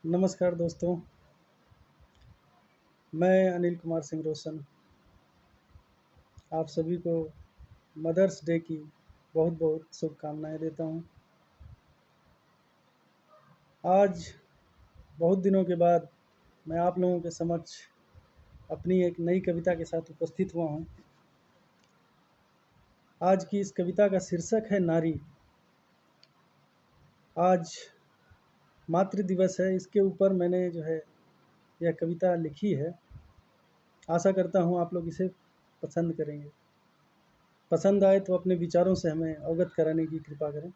नमस्कार दोस्तों, मैं अनिल कुमार सिंह रोशन आप सभी को मदर्स डे की बहुत बहुत शुभकामनाएं देता हूं। आज बहुत दिनों के बाद मैं आप लोगों के समक्ष अपनी एक नई कविता के साथ उपस्थित हुआ हूं। आज की इस कविता का शीर्षक है नारी। आज मातृ दिवस है, इसके ऊपर मैंने जो है यह कविता लिखी है। आशा करता हूं आप लोग इसे पसंद करेंगे। पसंद आए तो अपने विचारों से हमें अवगत कराने की कृपा करें।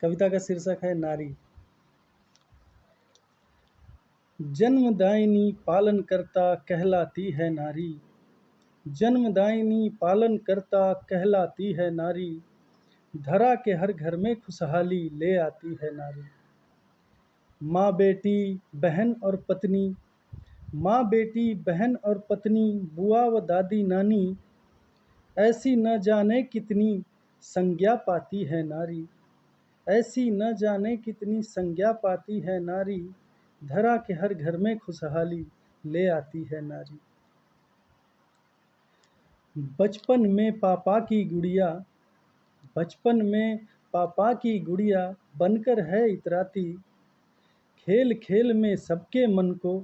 कविता का शीर्षक है नारी। जन्मदायिनी पालनकर्ता कहलाती है नारी। जन्मदायिनी पालनकर्ता कहलाती है नारी। धरा के हर घर में खुशहाली ले आती है नारी। माँ बेटी बहन और पत्नी, माँ बेटी बहन और पत्नी, बुआ व दादी नानी, ऐसी न जाने कितनी संज्ञा पाती है नारी। ऐसी न जाने कितनी संज्ञा पाती है नारी। धरा के हर घर में खुशहाली ले आती है नारी। बचपन में पापा की गुड़िया, बचपन में पापा की गुड़िया बनकर है इतराती। खेल खेल में सबके मन को,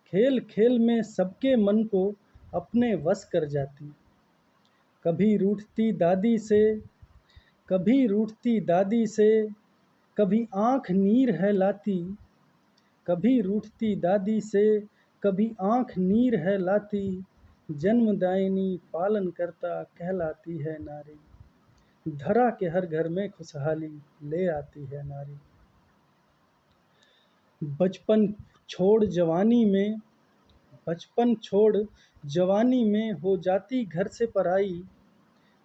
खेल खेल में सबके मन को अपने वश कर जाती। कभी रूठती दादी से, कभी रूठती दादी से, कभी आँख नीर है लाती। कभी रूठती दादी से, कभी आँख नीर है लाती। जन्मदायिनी पालनकर्ता कहलाती है नारी। धरा के हर घर में खुशहाली ले आती है नारी। बचपन छोड़ जवानी में, बचपन छोड़ जवानी में हो जाती घर से पराई।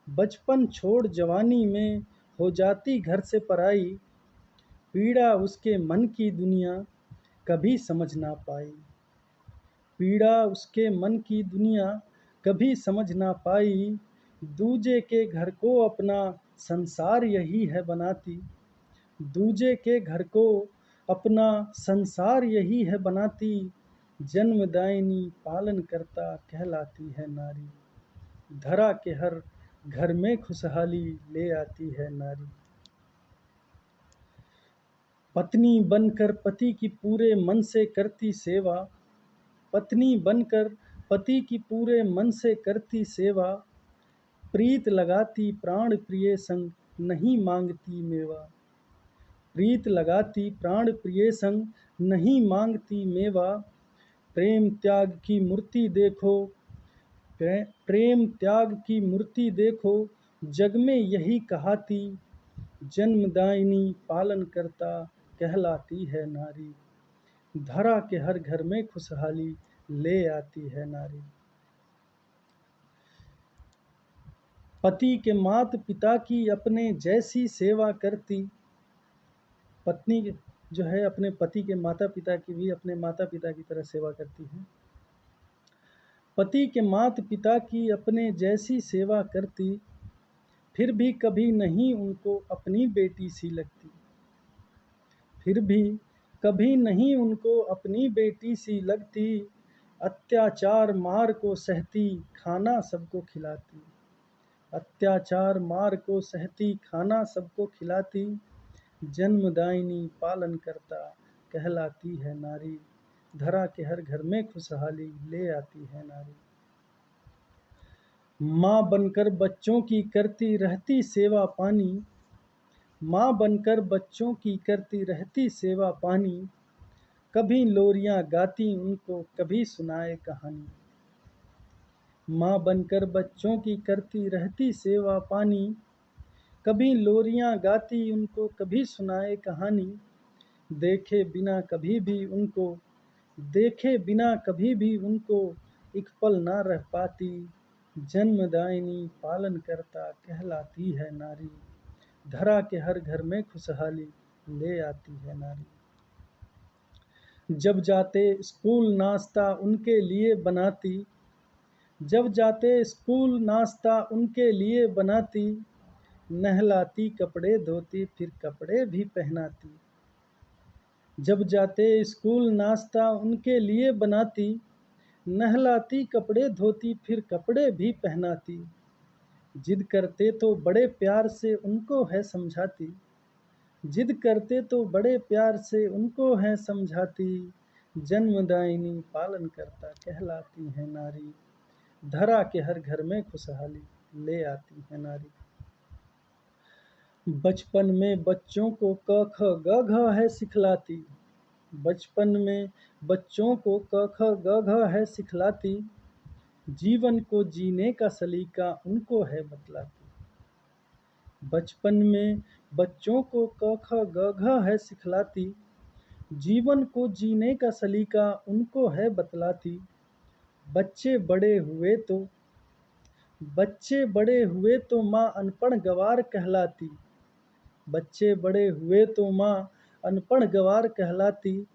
बचपन छोड़ जवानी में हो जाती घर से पराई। पीड़ा उसके मन की दुनिया कभी समझ ना पाई। पीड़ा उसके मन की दुनिया कभी समझ ना पाई। दूजे के घर को अपना संसार यही है बनाती। दूजे के घर को अपना संसार यही है बनाती। जन्मदायिनी पालनकर्ता कहलाती है नारी। धरा के हर घर में खुशहाली ले आती है नारी। पत्नी बनकर पति की पूरे मन से करती सेवा, पत्नी बनकर पति की पूरे मन से करती सेवा। प्रीत लगाती प्राण प्रिय संग नहीं मांगती मेवा। प्रीत लगाती प्राण प्रिय संग नहीं मांगती मेवा। प्रेम त्याग की मूर्ति देखो, प्रेम त्याग की मूर्ति देखो, जग में यही कहाती। जन्मदायिनी पालनकर्ता कहलाती है नारी। धरा के हर घर में खुशहाली ले आती है नारी। पति के माता पिता की अपने जैसी सेवा करती। पत्नी जो है अपने पति के माता पिता की भी अपने माता पिता की तरह सेवा करती है। पति के माता पिता की अपने जैसी सेवा करती, फिर भी कभी नहीं उनको अपनी बेटी सी लगती। फिर भी कभी नहीं उनको अपनी बेटी सी लगती। अत्याचार मार को सहती, खाना सबको खिलाती। अत्याचार मार को सहती, खाना सबको खिलाती। जन्मदायिनी पालनकर्ता कहलाती है नारी। धरा के हर घर में खुशहाली ले आती है नारी। माँ बनकर बच्चों की करती रहती सेवा पानी। माँ बनकर बच्चों की करती रहती सेवा पानी। कभी लोरियां गाती उनको, कभी सुनाए कहानी। माँ बनकर बच्चों की करती रहती सेवा पानी। कभी लोरियां गाती उनको, कभी सुनाए कहानी। देखे बिना कभी भी उनको, देखे बिना कभी भी उनको एक पल ना रह पाती। जन्मदायिनी पालनकर्ता कहलाती है नारी। धरा के हर घर में खुशहाली ले आती है नारी। जब जाते स्कूल नाश्ता उनके लिए बनाती। जब जाते स्कूल नाश्ता उनके लिए बनाती। नहलाती कपड़े धोती, फिर कपड़े भी पहनाती। जब जाते स्कूल नाश्ता उनके लिए बनाती, नहलाती कपड़े धोती फिर कपड़े भी पहनाती। जिद करते तो बड़े प्यार से उनको है समझाती, जिद करते तो बड़े प्यार से उनको है समझाती। जन्मदायिनी पालन करता कहलाती है नारी, धरा के हर घर में खुशहाली ले आती है नारी। बचपन में बच्चों को क ख ग घ है सिखलाती, बचपन में बच्चों को क ख ग घ है सिखलाती। जीवन को जीने का सलीका उनको है बतलाती, बचपन में बच्चों को क ख ग घ है सिखलाती। जीवन को जीने का सलीका उनको है बतलाती। बच्चे बड़े हुए तो बच्चे बड़े हुए तो माँ अनपढ़ गँवार कहलाती, बच्चे बड़े हुए तो माँ अनपढ़ गँवार कहलाती।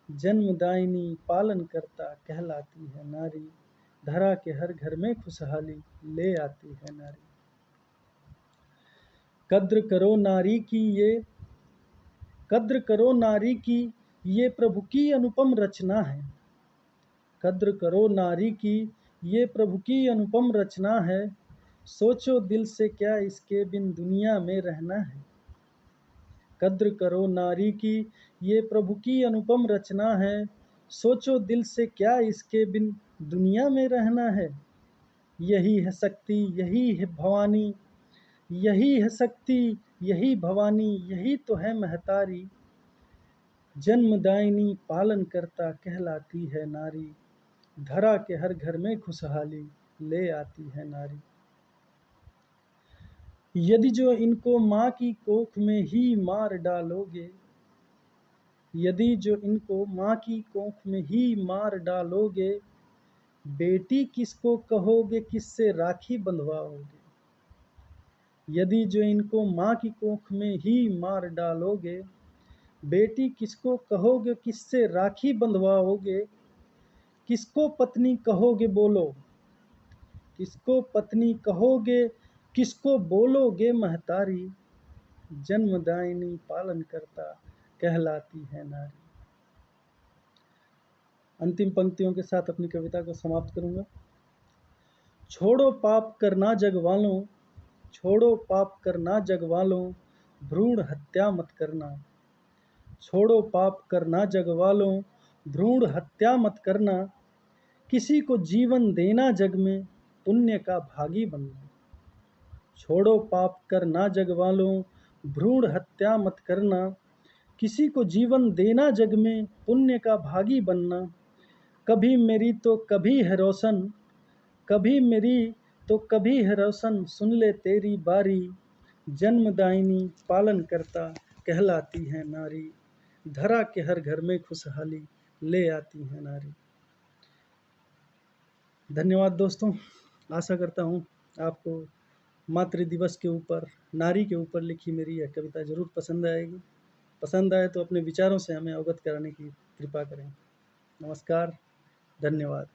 जन्मदायिनी पालन करता कहलाती है नारी, धरा के हर घर में खुशहाली ले आती है नारी। कद्र करो नारी की ये कद्र करो नारी की ये प्रभु की अनुपम रचना है, कद्र करो नारी की ये प्रभु की अनुपम रचना है। सोचो दिल से क्या इसके बिन दुनिया में रहना है, कद्र करो नारी की ये प्रभु की अनुपम रचना है। सोचो दिल से क्या इसके बिन दुनिया में रहना है। यही है शक्ति यही है भवानी, यही है शक्ति यही भवानी, यही तो है महतारी। जन्मदायिनी पालन करता कहलाती है नारी, धरा के हर घर में खुशहाली ले आती है नारी। यदि जो इनको माँ की कोख में ही मार डालोगे, यदि जो इनको माँ की कोख में ही मार डालोगे, बेटी किसको कहोगे किससे राखी बंधवाओगे। यदि जो इनको माँ की कोख में ही मार डालोगे, बेटी किसको कहोगे किससे राखी बंधवाओगे। किसको पत्नी कहोगे बोलो, किसको पत्नी कहोगे किसको बोलोगे महतारी। जन्मदायिनी पालन करता कहलाती है नारी। अंतिम पंक्तियों के साथ अपनी कविता को समाप्त करूंगा। छोड़ो पाप करना जग वालों, छोड़ो पाप करना जग वालों, भ्रूण हत्या मत करना। छोड़ो पाप करना जग वालों, भ्रूण हत्या मत करना। किसी को जीवन देना जग में पुण्य का भागी बनना। छोड़ो पाप करना जग वालों, भ्रूण हत्या मत करना। किसी को जीवन देना जग में पुण्य का भागी बनना। कभी मेरी तो कभी है रोशन, कभी मेरी तो कभी है रोशन, सुन ले तेरी बारी। जन्मदायिनी पालन करता कहलाती है नारी, धरा के हर घर में खुशहाली ले आती है नारी। धन्यवाद दोस्तों। आशा करता हूँ आपको मातृ दिवस के ऊपर, नारी के ऊपर लिखी मेरी यह कविता ज़रूर पसंद आएगी। पसंद आए तो अपने विचारों से हमें अवगत कराने की कृपा करें। नमस्कार, धन्यवाद।